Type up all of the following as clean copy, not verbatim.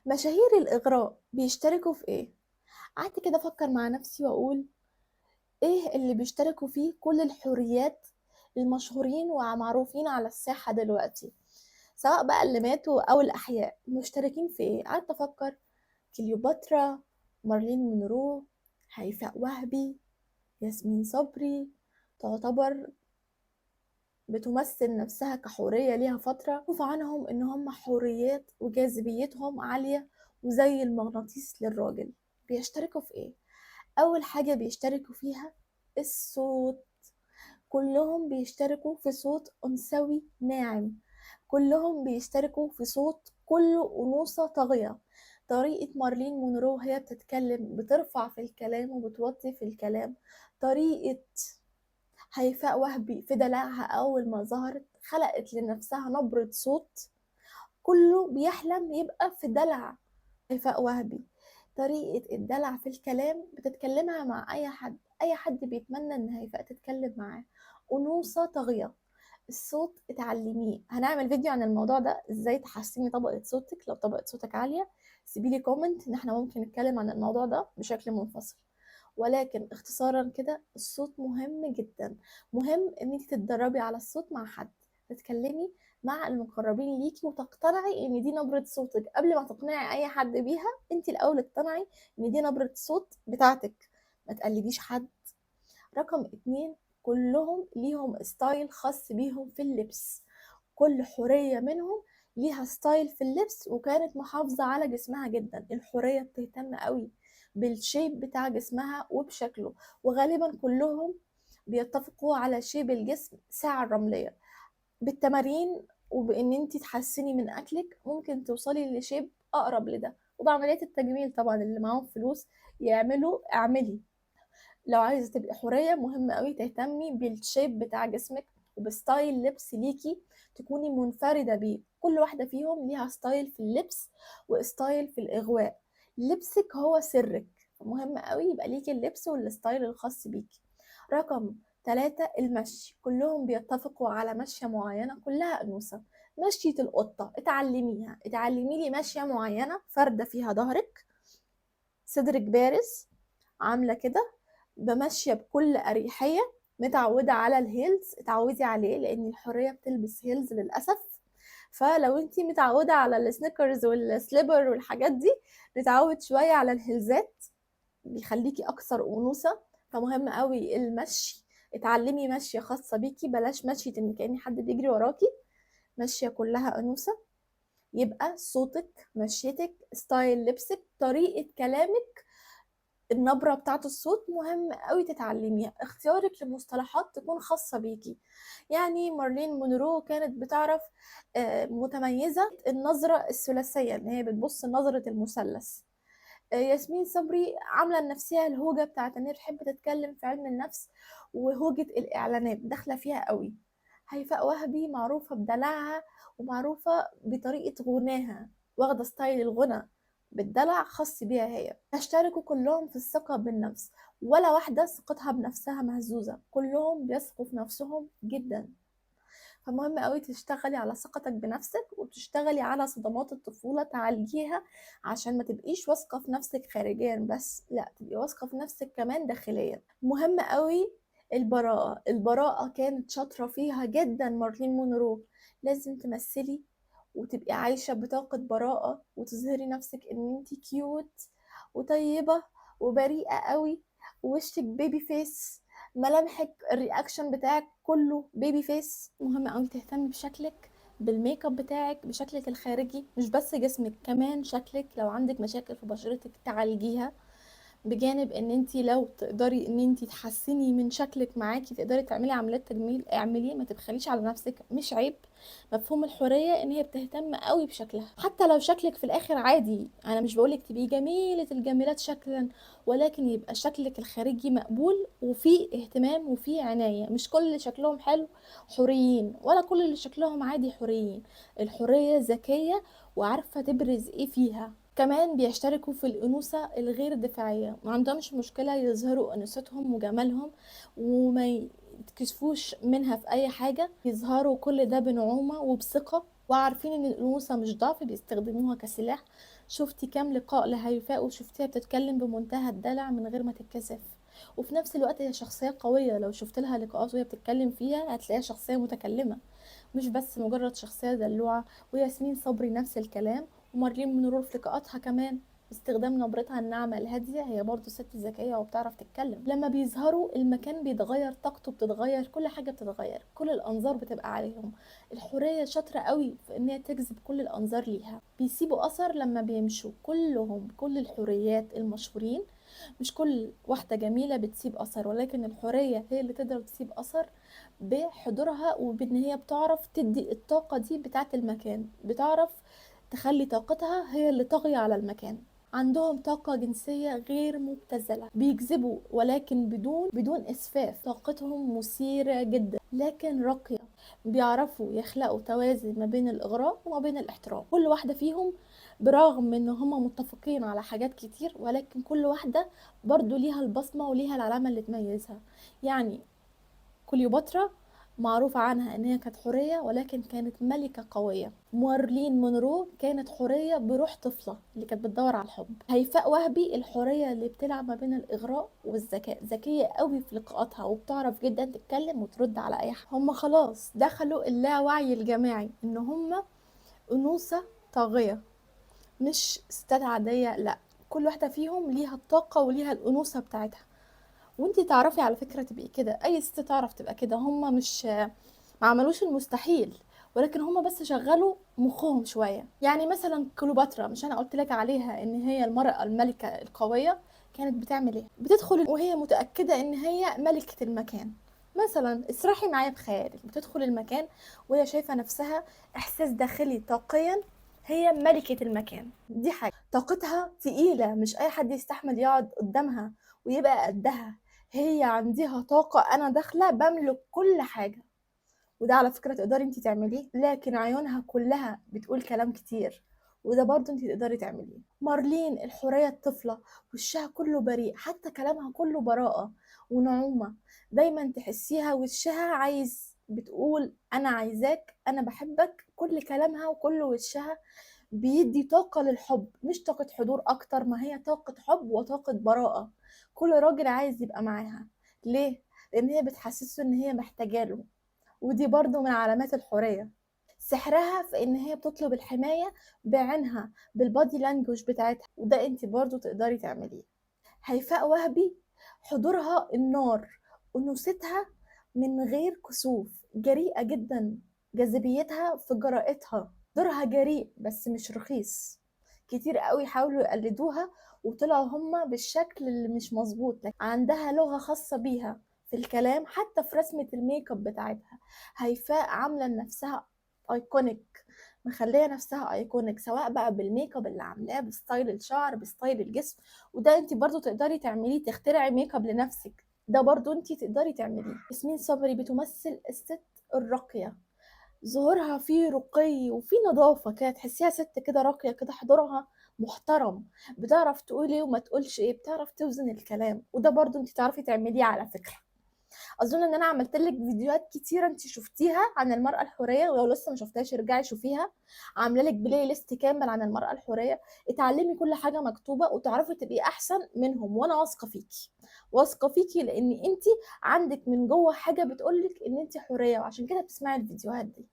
مشاهير الإغراء بيشتركوا في إيه؟ قعدت كده أفكر مع نفسي وأقول إيه اللي بيشتركوا فيه كل الحوريات المشهورين ومعروفين على الساحة دلوقتي، سواء بقى اللي ماتوا أو الأحياء، مشتركين في إيه؟ قعدت أفكر: كليوباترا، مارلين مونرو، هيفاء وهبي، ياسمين صبري، تعتبر بتمثل نفسها كحورية ليها فترة، معروف عنهم إن هم حوريات وجاذبيتهم عالية وزي المغناطيس للراجل. بيشتركوا في إيه؟ أول حاجة بيشتركوا فيها الصوت. كلهم بيشتركوا في صوت أنثوي ناعم، كلهم بيشتركوا في صوت كله أنوثة طاغية. طريقة مارلين مونرو هي بتتكلم بترفع في الكلام وبتوطي في الكلام. طريقة هيفاء وهبي في دلعها أول ما ظهرت خلقت لنفسها نبرة صوت كله بيحلم يبقى في دلع هيفاء وهبي. طريقة الدلع في الكلام بتتكلمها مع أي حد بيتمنى إن هيفاء تتكلم معاه. أنوثة طاغية. الصوت اتعلميه، هنعمل فيديو عن الموضوع ده، ازاي تحسني طبقة صوتك لو طبقة صوتك عالية. سيبيلي كومنت ان احنا ممكن نتكلم عن الموضوع ده بشكل منفصل. ولكن اختصارا كده، الصوت مهم جدا. مهم ان انت تتدربي على الصوت مع حد، تتكلمي مع المقربين ليكي وتقتنعي ان دي نبرة صوتك قبل ما تقنعي اي حد بيها. انت الاول اقتنعي ان دي نبرة صوت بتاعتك، ما تقلديش حد. رقم 2: كلهم ليهم ستايل خاص بيهم في اللبس. كل حورية منهم ليها ستايل في اللبس وكانت محافظة على جسمها جدا. الحورية بتهتم قوي بالشيب بتاع جسمها وبشكله، وغالبا كلهم بيتفقوا على شيب الجسم ساعة الرملية. بالتمارين وبان انت تحسني من اكلك ممكن توصلي لشيب اقرب لده، وبعمليات التجميل طبعا اللي معاهم فلوس يعملوا اعملي. لو عايزة تبقي حورية مهم قوي تهتمي بالشيب بتاع جسمك وبستايل لبس ليكي تكوني منفردة بيه. كل واحدة فيهم ليها ستايل في اللبس وستايل في الإغواء. لبسك هو سرك، مهم قوي يبقى ليكي اللبس والستايل الخاص بيكي. رقم 3: المشي. كلهم بيتفقوا على مشية معينة كلها أنوثة. مشية القطة اتعلميها، اتعلمي لي مشية معينة فردة فيها ظهرك، صدرك بارز، عاملة كده، بماشية بكل أريحية، متعودة على الهيلز اتعودي عليه لأن الحرية بتلبس هيلز للأسف. فلو انتي متعودة على السنيكرز والسليبر والحاجات دي، نتعود شوية على الهيلزات، بيخليكي أكثر أنوثة. فمهم قوي المشي، اتعلمي مشية خاصة بيكي، بلاش مشية ان كأن حد بيجري وراكي، مشية كلها أنوثة. يبقى صوتك، مشيتك، ستايل لبسك، طريقة كلامك، النبرة بتاعة الصوت مهم قوي تتعلميها. اختيارك لمصطلحات تكون خاصة بيكي. يعني مارلين مونرو كانت بتعرف متميزة النظرة الثلاثية ان هي بتبص نظرة المثلث. ياسمين صبري عاملة لنفسها الهوجة بتاعة ان هي بتحب تتكلم في علم النفس، وهوجة الإعلانات داخلة فيها قوي. هيفاء وهبي معروفة بدلعها ومعروفة بطريقة غناها، واخدة ستايل الغنى بالدلع خاص بيها هي. يشتركوا كلهم في الثقة بالنفس، ولا واحدة ثقتها بنفسها مهزوزة، كلهم بيثقوا في نفسهم جدا. فمهم قوي تشتغلي على ثقتك بنفسك وتشتغلي على صدمات الطفولة تعالجيها، عشان ما تبقيش واثقة في نفسك خارجيا بس، لا تبقي واثقة في نفسك كمان داخليا. مهم قوي البراءة. البراءة كانت شاطرة فيها جدا مارلين مونرو. لازم تمثلي وتبقي عايشة بطاقة براءة وتظهري نفسك ان انتي كيوت وطيبة وبريئة قوي، ووشك بيبي فيس، ملامحك الرياكشن بتاعك كله بيبي فيس. مهم قوي تهتمي بشكلك، بالميك اب بتاعك، بشكلك الخارجي، مش بس جسمك كمان شكلك. لو عندك مشاكل في بشرتك تعالجيها، بجانب ان انت لو تقدري ان انت تحسني من شكلك معاكي تقدري تعملي عمليات تجميل اعمليه، ما تبخليش على نفسك، مش عيب. مفهوم الحريه ان هي بتهتم قوي بشكلها حتى لو شكلك في الاخر عادي. انا مش بقولك تبقي جميله الجميلات شكلا، ولكن يبقى شكلك الخارجي مقبول وفي اهتمام وفي عنايه. مش كل اللي شكلهم حلو حوريين، ولا كل اللي شكلهم عادي حوريين. الحوريه ذكيه وعارفه تبرز ايه فيها. كمان بيشتركوا في الأنوثة الغير دفاعية، ما عندهمش مشكلة يظهروا أنوثتهم وجمالهم وما يتكسفوش منها في أي حاجة، يظهروا كل ده بنعومة وبثقة، وعارفين إن الأنوثة مش ضعف بيستخدموها كسلاح. شفتي كام لقاء لهيفاء وشفتيها بتتكلم بمنتهى الدلع من غير ما تتكسف، وفي نفس الوقت هي شخصية قوية. لو شفت لها لقاءات وهي بتتكلم فيها هتلاقيها شخصية متكلمة، مش بس مجرد شخصية دلوعة. وياسمين صبري نفس الكلام، ومارلين منرور في لقاءاتها كمان باستخدام نبرتها الناعمة الهادية، هي برضو ست ذكية وبتعرف تتكلم. لما بيظهروا المكان بيتغير، طاقته بتتغير، كل حاجة بتتغير، كل الأنظار بتبقى عليهم. الحورية شاطرة قوي في ان هي تجذب كل الأنظار ليها، بيسيبوا أثر لما بيمشوا كلهم. كل الحوريات المشهورين، مش كل واحدة جميلة بتسيب أثر، ولكن الحورية هي اللي تقدر تسيب أثر بحضورها، وبان هي بتعرف تدي الطاقة دي بتاعة المكان، بتعرف تخلي طاقتها هي اللي طاغية على المكان. عندهم طاقة جنسية غير مبتذلة، بيجذبوا ولكن بدون إسفاف. طاقتهم مثيرة جدا لكن راقية، بيعرفوا يخلقوا توازن ما بين الإغراء وما بين الاحترام. كل واحدة فيهم برغم ان هما متفقين على حاجات كتير، ولكن كل واحدة برضو ليها البصمة وليها العلامة اللي تميزها. يعني كليوباترا معروف عنها ان هي كانت حورية ولكن كانت ملكة قوية. مارلين مونرو كانت حورية بروح طفلة اللي كانت بتدور على الحب. هيفاء وهبي الحورية اللي بتلعب ما بين الإغراء والذكاء، ذكية قوي في لقاءاتها وبتعرف جدا تتكلم وترد على أي حد. هم خلاص دخلوا اللاوعي الجماعي ان هم أنوثة طاغية، مش ستات عادية، لا، كل واحدة فيهم ليها الطاقة وليها الأنوثة بتاعتها. وانتي تعرفي على فكرة تبقي كده، أي ست تعرف تبقى كده. هما مش ما عملوش المستحيل، ولكن هما بس شغلوا مخهم شوية. يعني مثلا كليوباترا، مش أنا قلت لك عليها إن هي المرأة الملكة القوية؟ كانت بتعمل إيه؟ بتدخل وهي متأكدة إن هي ملكة المكان. مثلا اسرحي معايا بخيالك، بتدخل المكان وهي شايفة نفسها إحساس داخلي طاقيا هي ملكة المكان. دي حاجة طاقتها تقيلة، مش أي حد يستحمل يقعد قدامها ويبقى قدها. هي عندها طاقة، أنا داخلة بملك كل حاجة. وده على فكرة تقدري انت تعمليه، لكن عيونها كلها بتقول كلام كتير، وده برضو انت تقدري تعمليه. مارلين الحورية الطفلة، وشها كله بريء، حتى كلامها كله براءة ونعومة. دايما تحسيها وشها عايز، بتقول أنا عايزاك، أنا بحبك. كل كلامها وكل وشها بيدي طاقة للحب، مش طاقة حضور أكتر ما هي طاقة حب وطاقة براءة. كل راجل عايز يبقى معاها. ليه؟ لأن هي بتحسسه إن هي محتاجاله، ودي برضو من علامات الحورية. سحرها في ان هي بتطلب الحماية بعينها، بالبادي لانجوج بتاعتها، وده انت برضو تقدري تعمليه. هيفاء وهبي حضورها النار، أنوثتها من غير كسوف، جريئة جدا، جاذبيتها في جرأتها. دورها جريء بس مش رخيص. كتير قوي حاولوا يقلدوها وطلعوا هما بالشكل اللي مش مظبوط، لكن عندها لغة خاصة بيها في الكلام، حتى في رسمة الميك اب بتاعتها. هيفاء عاملة لنفسها ايكونيك، مخليه نفسها ايكونيك، سواء بقى بالميك اب اللي عاملاه، بستايل الشعر، بستايل الجسم. وده انت برضو تقدري تعمليه، تخترعي ميك اب لنفسك، ده برضو انت تقدري تعمليه. ياسمين صبري بتمثل الست الراقية، ظهورها فيه رقي وفيه نظافة كده، تحسيها ست كده راقية كده، حضورها محترم، بتعرف تقول ايه وما تقولش ايه، بتعرف توزن الكلام، وده برضو انت تعرفي تعمليه على فكرة. اظن ان انا عملت لك فيديوهات كتيره انت شفتيها عن المراه الحوريه، ولو لسه ما شفتهاش ارجعي شوفيها. عامله لك بلاي ليست كامل عن المراه الحوريه، اتعلمي كل حاجه مكتوبه وتعرفي تبقي احسن منهم. وانا واثقه فيكي، واثقه فيكي، لان انت عندك من جوه حاجه بتقولك ان انت حوريه، وعشان كده بتسمعي الفيديوهات دي،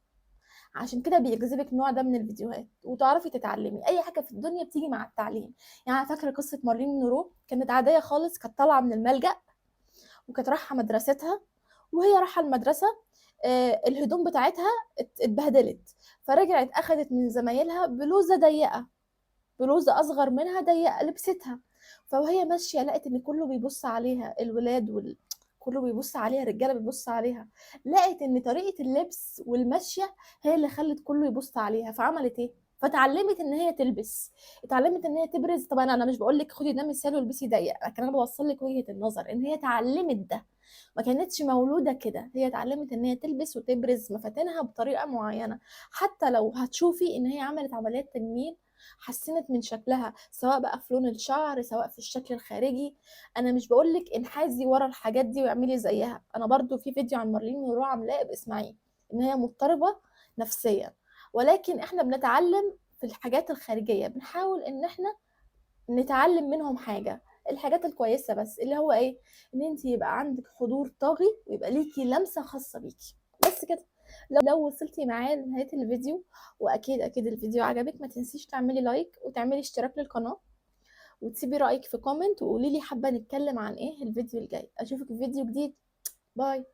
عشان كده بيجذبك النوع ده من الفيديوهات. وتعرفي تتعلمي، اي حاجه في الدنيا بتيجي مع التعليم. يعني فاكره قصه مارلين مونرو؟ كانت عاديه خالص، كانت طالعه من الملجأ وكانت رايحه مدرستها. وهي رايحه المدرسه الهدوم بتاعتها اتبهدلت، فرجعت اخدت من زمايلها بلوزه ضيقه، بلوزه اصغر منها ضيقه، لبستها. فوهي ماشيه لقت ان كله بيبص عليها، الولاد كله بيبص عليها، الرجاله بيبص عليها. لقت ان طريقه اللبس والمشيه هي اللي خلت كله يبص عليها، فعملت ايه؟ فتعلمت ان هي تلبس، اتعلمت ان هي تبرز. طبعا انا مش بقول لك خدي ده مثال والبسي ضيق، لكن انا بوصل لك وجهه النظر ان هي اتعلمت ده، ما كانتش مولودة كده، هي اتعلمت ان هي تلبس وتبرز مفاتنها بطريقة معينة. حتى لو هتشوفي ان هي عملت عمليات تجميل، حسنت من شكلها، سواء بقى في لون الشعر، سواء في الشكل الخارجي. انا مش بقولك انحازي ورا الحاجات دي واعملي زيها، انا برضو في فيديو عن مارلين مونرو عاملاه، اسمعيه، ان هي مضطربة نفسيا. ولكن احنا بنتعلم في الحاجات الخارجية، بنحاول إن إحنا نتعلم منهم حاجة، الحاجات الكويسة بس، اللي هو إيه، إن أنتِ يبقى عندِك حضور طاغي ويبقى ليكِ لمسة خاصة بيكِ، بس كده. لو وصلتِ معايا لنهاية الفيديو، وأكيد الفيديو عجبِك، ما تنسيش تعملي لايك وتعملي اشتراك للقناة، وتسيبي رأيِك في comment وقولي لي حابة نتكلم عن إيه الفيديو الجاي. أشوفِك في فيديو جديد. باي.